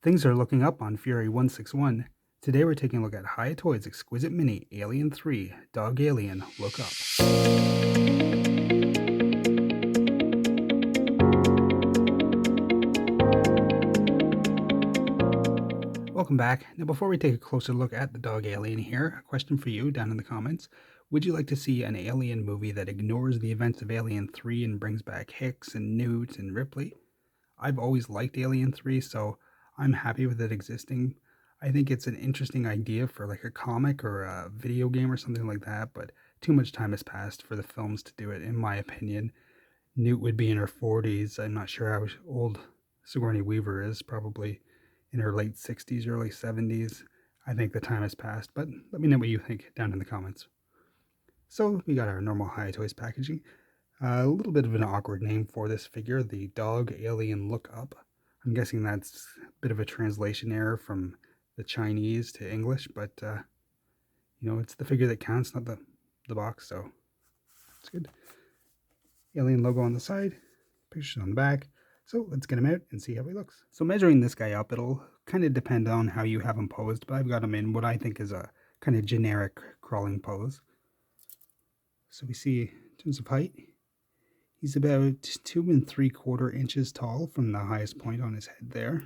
Things are looking up on Fury 161. Today we're taking a look at Hiya Toys Exquisite Mini Alien 3 Dog Alien Look Up. Welcome back. Now before we take a closer look at the dog alien here, a question for you down in the comments. Would you like to see an alien movie that ignores the events of Alien 3 and brings back Hicks and Newt and Ripley? I've always liked Alien 3, so I'm happy with it existing. I think it's an interesting idea for like a comic or a video game or something like that, but too much time has passed for the films to do it, in my opinion. Newt would be in her 40s. I'm not sure how old Sigourney Weaver is, probably in her late 60s, early 70s. I think the time has passed, but let me know what you think down in the comments. So we got our normal Hiya Toys packaging. A little bit of an awkward name for this figure, the Dog Alien Look Up. I'm guessing that's a bit of a translation error from the Chinese to English, but it's the figure that counts, not the box, so it's good. Alien logo on the side, pictures on the back. So let's get him out and see how he looks. So measuring this guy up, it'll kind of depend on how you have him posed, but I've got him in what I think is a kind of generic crawling pose. So we see in terms of height, he's about 2 3/4 inches tall from the highest point on his head there.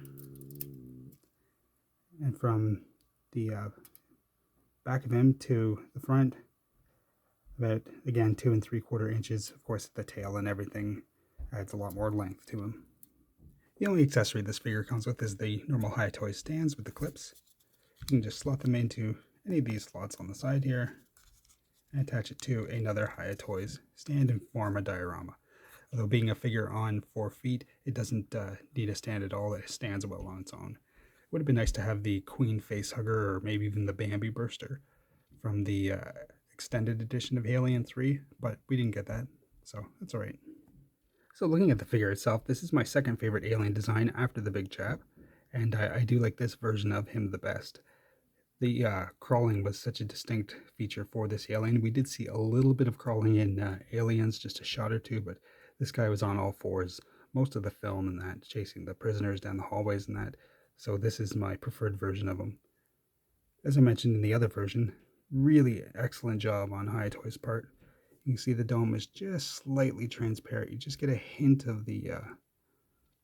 And from the back of him to the front, about, again, 2 3/4 inches. Of course, the tail and everything adds a lot more length to him. The only accessory this figure comes with is the normal Hiya Toys stands with the clips. You can just slot them into any of these slots on the side here and attach it to another Hiya Toys stand and form a diorama. Although being a figure on 4 feet, it doesn't need a stand at all. It stands well on its own. It would have been nice to have the Queen Facehugger or maybe even the Bambi Burster from the extended edition of Alien 3, but we didn't get that, so that's alright. So looking at the figure itself, this is my second favorite alien design after the big chap, and I do like this version of him the best. The crawling was such a distinct feature for this alien. We did see a little bit of crawling in Aliens, just a shot or two, but this guy was on all fours most of the film and that, chasing the prisoners down the hallways and that, so this is my preferred version of him. As I mentioned in the other version, really excellent job on Hiya Toys' part. You can see the dome is just slightly transparent. You just get a hint of the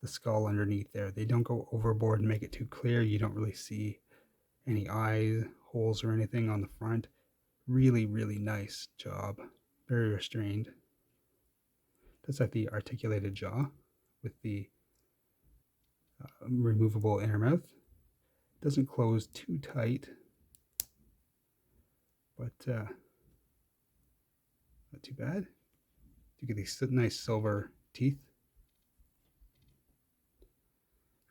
skull underneath there. They don't go overboard and make it too clear. You don't really see any eye holes or anything on the front. Really, really nice job. Very restrained. Does have the articulated jaw with the removable inner mouth. Doesn't close too tight, but not too bad. You get these nice silver teeth.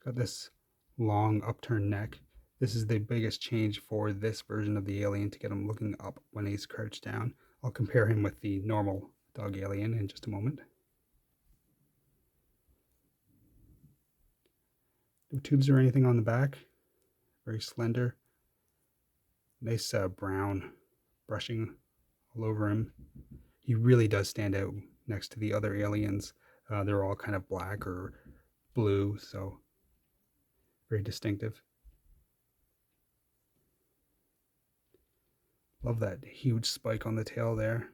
Got this long upturned neck. This is the biggest change for this version of the alien, to get him looking up when he's crouched down. I'll compare him with the normal dog alien in just a moment. No tubes or anything on the back. Very slender. Nice brown brushing all over him. He really does stand out next to the other aliens. They're all kind of black or blue, so very distinctive. Love that huge spike on the tail there.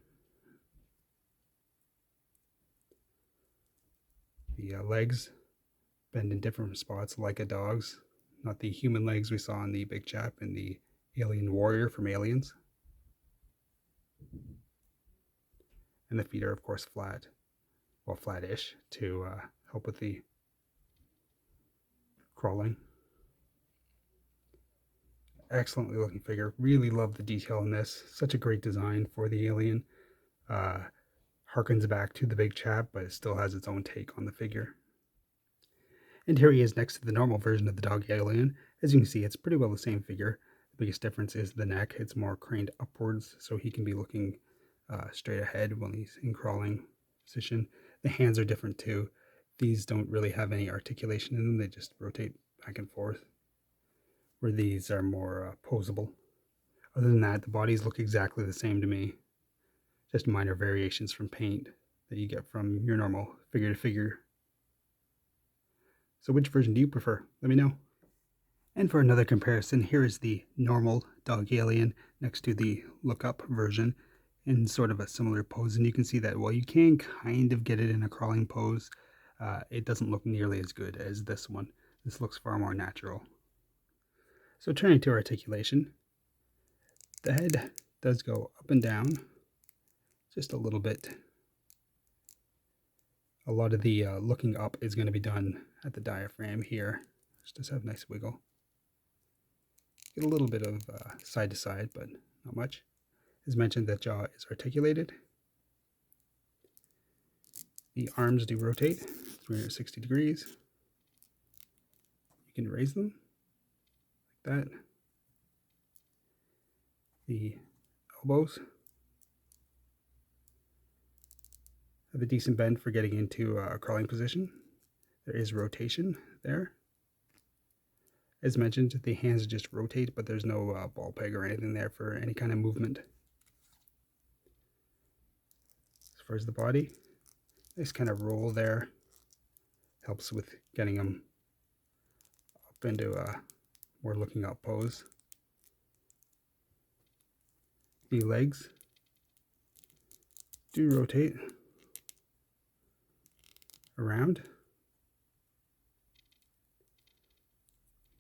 The legs bend in different spots like a dog's, not the human legs we saw in the big chap and the alien warrior from Aliens. And the feet are, of course, flat, well, flat-ish, to help with the crawling. Excellently looking figure. Really love the detail in this. Such a great design for the alien. Harkens back to the big chap, but it still has its own take on the figure. And here he is next to the normal version of the dog alien. As you can see, it's pretty well the same figure. The biggest difference is the neck. It's more craned upwards, so he can be looking straight ahead when he's in crawling position. The hands are different too. These don't really have any articulation in them. They just rotate back and forth, where these are more posable. Other than that, the bodies look exactly the same to me. Just minor variations from paint that you get from your normal figure-to-figure. So which version do you prefer? Let me know. And for another comparison, here is the normal dog alien next to the look up version in sort of a similar pose. And you can see that while you can kind of get it in a crawling pose, it doesn't look nearly as good as this one. This looks far more natural. So turning to articulation, the head does go up and down just a little bit. A lot of the looking up is going to be done at the diaphragm here. Just have a nice wiggle. Get a little bit of side to side, but not much. As mentioned, that jaw is articulated. The arms do rotate 360 degrees. You can raise them like that. The elbows have a decent bend for getting into a crawling position. There is rotation there. As mentioned, the hands just rotate, but there's no ball peg or anything there for any kind of movement. As far as the body, nice kind of roll there. Helps with getting them up into a more looking up pose. The legs do rotate around.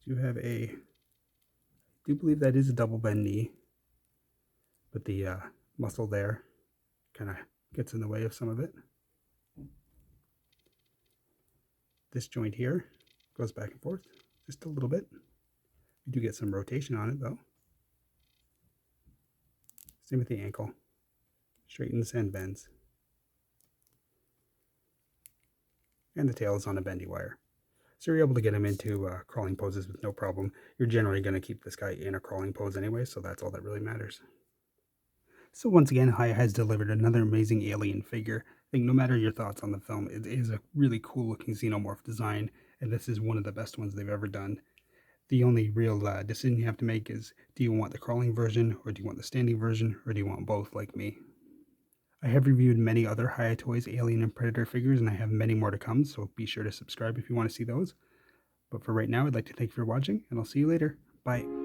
Do have I do believe that is a double bend knee, but the muscle there kind of gets in the way of some of it. This joint here goes back and forth just a little bit. We do get some rotation on it though. Same with the ankle. Straightens and bends. And the tail is on a bendy wire. So you're able to get him into crawling poses with no problem. You're generally going to keep this guy in a crawling pose anyway, so that's all that really matters. So once again, Hiya has delivered another amazing alien figure. I think no matter your thoughts on the film, it is a really cool looking xenomorph design, and this is one of the best ones they've ever done. The only real decision you have to make is, do you want the crawling version, or do you want the standing version, or do you want both like me? I have reviewed many other Hiya Toys Alien and Predator figures, and I have many more to come, so be sure to subscribe if you want to see those. But for right now, I'd like to thank you for watching, and I'll see you later. Bye.